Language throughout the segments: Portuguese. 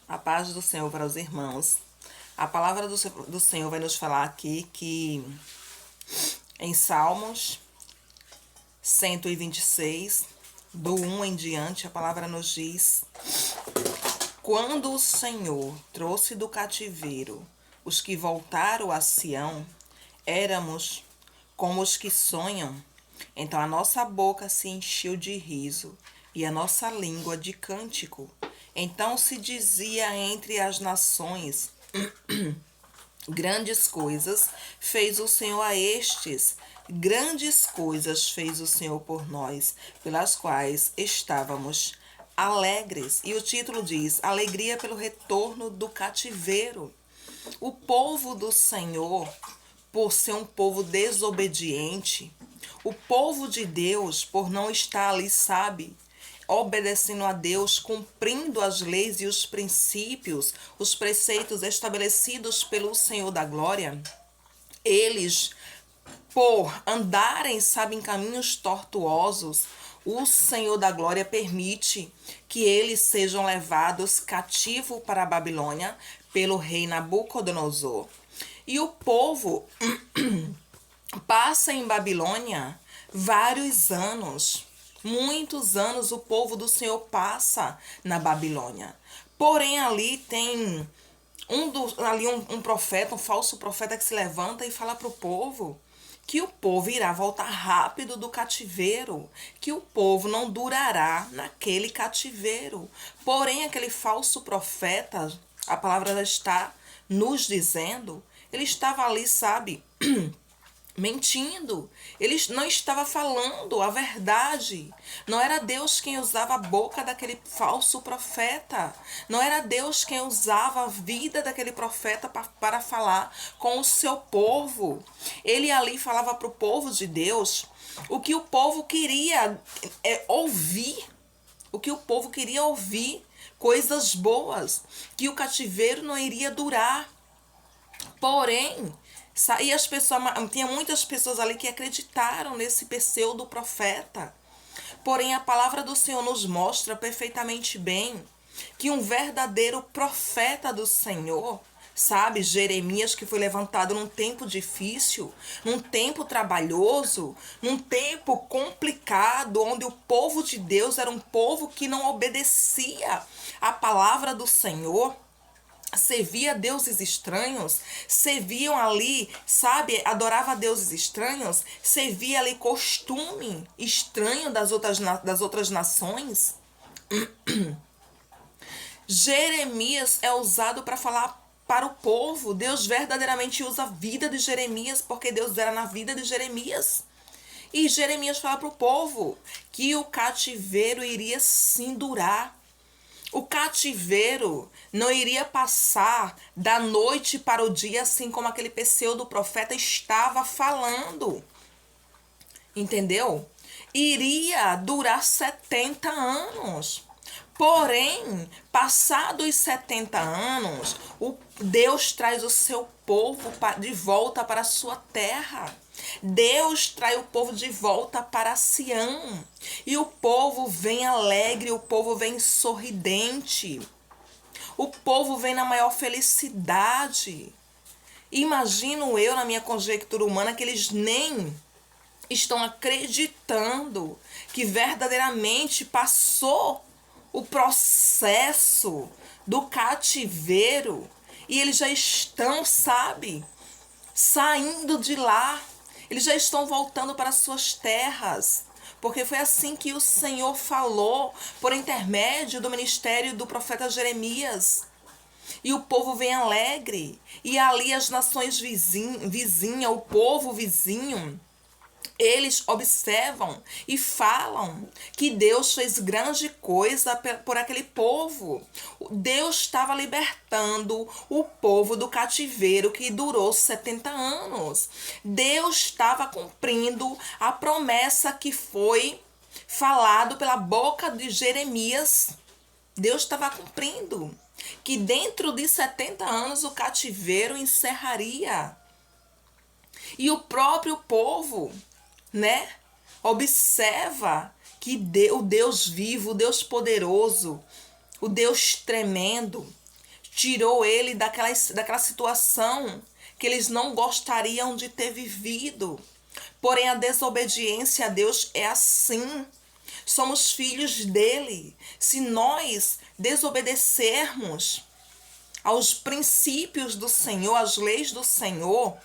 A paz do Senhor para os irmãos. A palavra do Senhor vai nos falar aqui que em Salmos 126, do 1 em diante, a palavra nos diz: Quando o Senhor trouxe do cativeiro os que voltaram a Sião, éramos como os que sonham. Então a nossa boca se encheu de riso e a nossa língua de cântico. Então se dizia entre as nações: Grandes coisas fez o Senhor a estes, grandes coisas fez o Senhor por nós, pelas quais estávamos alegres. E o título diz: Alegria pelo retorno do cativeiro. O povo do Senhor, por ser um povo desobediente, o povo de Deus, por não estar ali, sabe, obedecendo a Deus, cumprindo as leis e os princípios, os preceitos estabelecidos pelo Senhor da Glória, eles, por andarem, sabe, em caminhos tortuosos, o Senhor da Glória permite que eles sejam levados cativo para a Babilônia pelo rei Nabucodonosor. E o povo passa em Babilônia vários anos. Muitos anos o povo do Senhor passa na Babilônia. Porém, ali tem um profeta, um falso profeta que se levanta e fala para o povo que o povo irá voltar rápido do cativeiro, que o povo não durará naquele cativeiro. Porém, aquele falso profeta, a palavra já está nos dizendo, ele estava ali, sabe, mentindo. Ele não estava falando a verdade. Não era Deus quem usava a boca daquele falso profeta. Não era Deus quem usava a vida daquele profeta para falar com o seu povo. Ele ali falava para o povo de Deus o que o povo queria ouvir. O que o povo queria ouvir. Coisas boas. Que o cativeiro não iria durar. Porém, e as pessoas, tinha muitas pessoas ali que acreditaram nesse pseudo profeta. Porém, a palavra do Senhor nos mostra perfeitamente bem que um verdadeiro profeta do Senhor, sabe, Jeremias, que foi levantado num tempo difícil, num tempo trabalhoso, num tempo complicado, onde o povo de Deus era um povo que não obedecia à palavra do Senhor, servia deuses estranhos, serviam ali, sabe, adorava deuses estranhos, servia ali costume estranho das outras nações. Jeremias é usado para falar para o povo. Deus verdadeiramente usa a vida de Jeremias, porque Deus era na vida de Jeremias. E Jeremias fala para o povo que o cativeiro iria sim durar. O cativeiro não iria passar da noite para o dia, assim como aquele pseudo profeta estava falando. Entendeu? Iria durar 70 anos. Porém, passados 70 anos, Deus traz o seu povo de volta para a sua terra. Deus traz o povo de volta para Sião. E o povo vem alegre, o povo vem sorridente. O povo vem na maior felicidade. Imagino eu, na minha conjectura humana, que eles nem estão acreditando que verdadeiramente passou o processo do cativeiro e eles já estão, sabe, saindo de lá. Eles já estão voltando para suas terras. Porque foi assim que o Senhor falou por intermédio do ministério do profeta Jeremias. E o povo vem alegre. E ali as nações vizinhas, o povo vizinho, eles observam e falam que Deus fez grande coisa por aquele povo. Deus estava libertando o povo do cativeiro que durou 70 anos. Deus estava cumprindo a promessa que foi falado pela boca de Jeremias. Deus estava cumprindo que dentro de 70 anos o cativeiro encerraria. E o próprio povo, né, observa que o Deus vivo, o Deus poderoso, o Deus tremendo, tirou ele daquela situação que eles não gostariam de ter vivido. Porém, a desobediência a Deus é assim. Somos filhos dele. Se nós desobedecermos aos princípios do Senhor, às leis do Senhor,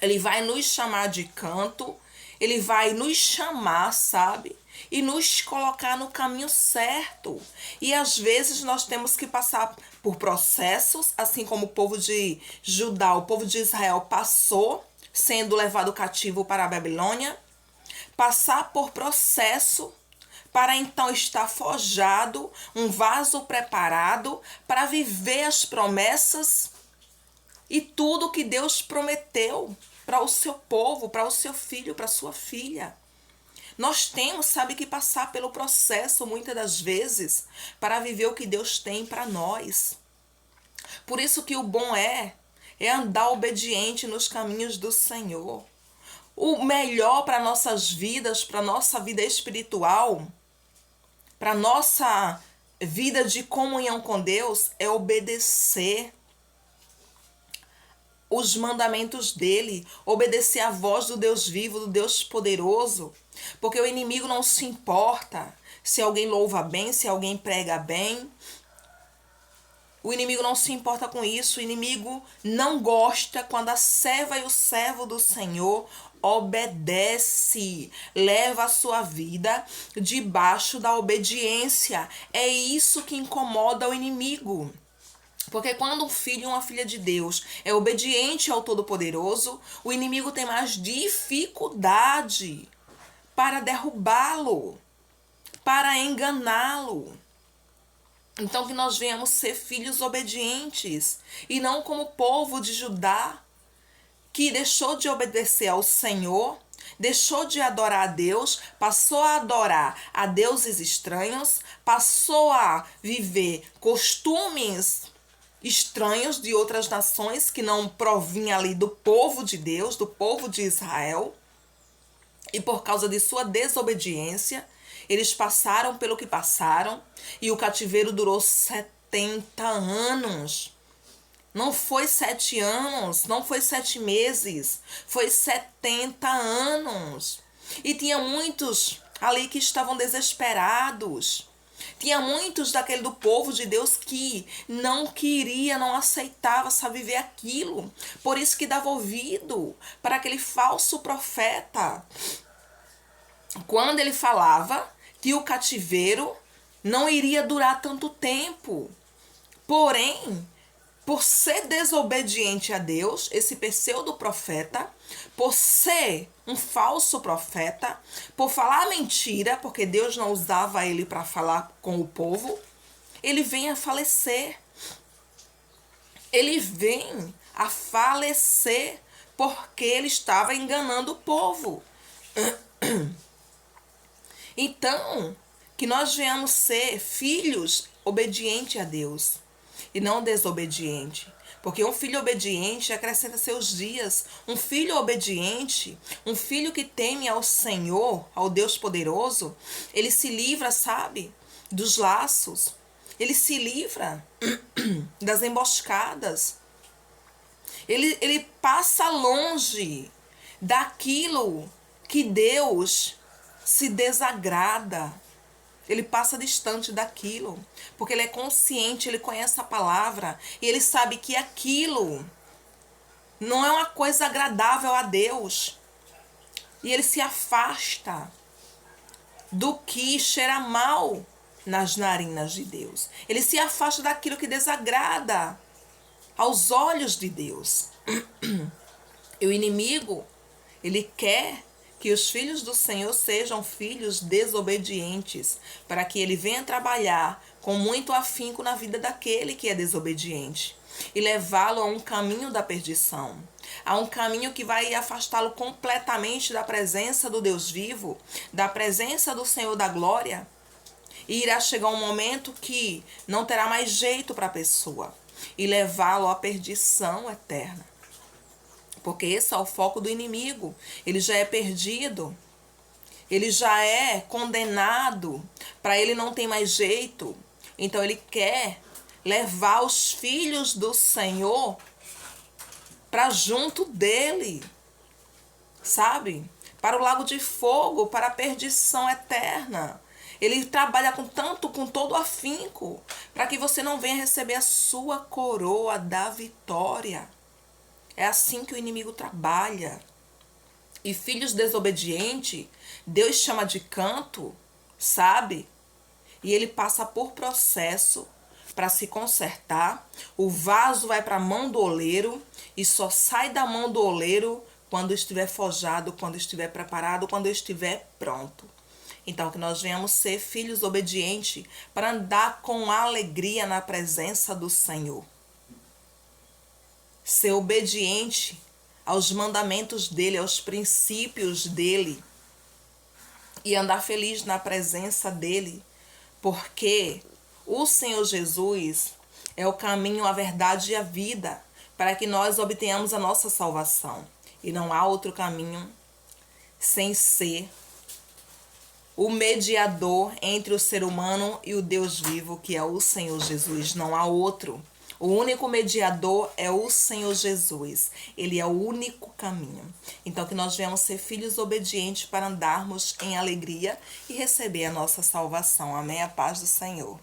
ele vai nos chamar de canto, ele vai nos chamar, sabe? E nos colocar no caminho certo. E às vezes nós temos que passar por processos, assim como o povo de Judá, o povo de Israel passou, sendo levado cativo para a Babilônia, passar por processo para então estar forjado, um vaso preparado para viver as promessas e tudo que Deus prometeu para o seu povo, para o seu filho, para a sua filha. Nós temos, sabe, que passar pelo processo muitas das vezes para viver o que Deus tem para nós. Por isso que o bom é andar obediente nos caminhos do Senhor. O melhor para nossas vidas, para nossa vida espiritual, para nossa vida de comunhão com Deus, é obedecer os mandamentos dele, obedecer à voz do Deus vivo, do Deus poderoso, porque o inimigo não se importa se alguém louva bem, se alguém prega bem. O inimigo não se importa com isso. O inimigo não gosta quando a serva e o servo do Senhor obedece, leva a sua vida debaixo da obediência. É isso que incomoda o inimigo. Porque quando um filho e uma filha de Deus é obediente ao Todo-Poderoso, o inimigo tem mais dificuldade para derrubá-lo, para enganá-lo. Então que nós venhamos ser filhos obedientes e não como o povo de Judá, que deixou de obedecer ao Senhor, deixou de adorar a Deus, passou a adorar a deuses estranhos, passou a viver costumes estranhos de outras nações que não provinham ali do povo de Deus, do povo de Israel. E por causa de sua desobediência, eles passaram pelo que passaram e o cativeiro durou 70 anos. Não foi 7 anos, não foi 7 meses, foi 70 anos. E tinha muitos ali que estavam desesperados. Tinha muitos daquele do povo de Deus que não queria, não aceitava, sabe, viver aquilo. Por isso que dava ouvido para aquele falso profeta. Quando ele falava que o cativeiro não iria durar tanto tempo. Porém, por ser desobediente a Deus, esse pseudo-profeta, por ser um falso profeta, por falar mentira, porque Deus não usava ele para falar com o povo, ele vem a falecer. Ele vem a falecer porque ele estava enganando o povo. Então, que nós venhamos ser filhos obedientes a Deus e não desobediente. Porque um filho obediente acrescenta seus dias. Um filho obediente, um filho que teme ao Senhor, ao Deus poderoso, ele se livra, sabe, dos laços. Ele se livra das emboscadas. Ele passa longe daquilo que Deus se desagrada. Ele passa distante daquilo, porque ele é consciente, ele conhece a palavra e ele sabe que aquilo não é uma coisa agradável a Deus. E ele se afasta do que cheira mal nas narinas de Deus. Ele se afasta daquilo que desagrada aos olhos de Deus. E o inimigo, ele quer que os filhos do Senhor sejam filhos desobedientes, para que ele venha trabalhar com muito afinco na vida daquele que é desobediente e levá-lo a um caminho da perdição, a um caminho que vai afastá-lo completamente da presença do Deus vivo, da presença do Senhor da glória. E irá chegar um momento que não terá mais jeito para a pessoa e levá-lo à perdição eterna. Porque esse é o foco do inimigo. Ele já é perdido. Ele já é condenado. Para ele não tem mais jeito. Então ele quer levar os filhos do Senhor para junto dele, sabe? Para o lago de fogo, para a perdição eterna. Ele trabalha com todo afinco, para que você não venha receber a sua coroa da vitória. É assim que o inimigo trabalha. E filhos desobedientes, Deus chama de canto, sabe? E ele passa por processo para se consertar. O vaso vai para a mão do oleiro e só sai da mão do oleiro quando estiver forjado, quando estiver preparado, quando estiver pronto. Então, que nós venhamos ser filhos obedientes para andar com alegria na presença do Senhor. Ser obediente aos mandamentos dele, aos princípios dele. E andar feliz na presença dele. Porque o Senhor Jesus é o caminho, a verdade e a vida para que nós obtenhamos a nossa salvação. E não há outro caminho sem ser o mediador entre o ser humano e o Deus vivo, que é o Senhor Jesus. Não há outro. O único mediador é o Senhor Jesus. Ele é o único caminho. Então, que nós venhamos ser filhos obedientes para andarmos em alegria e receber a nossa salvação. Amém? A paz do Senhor.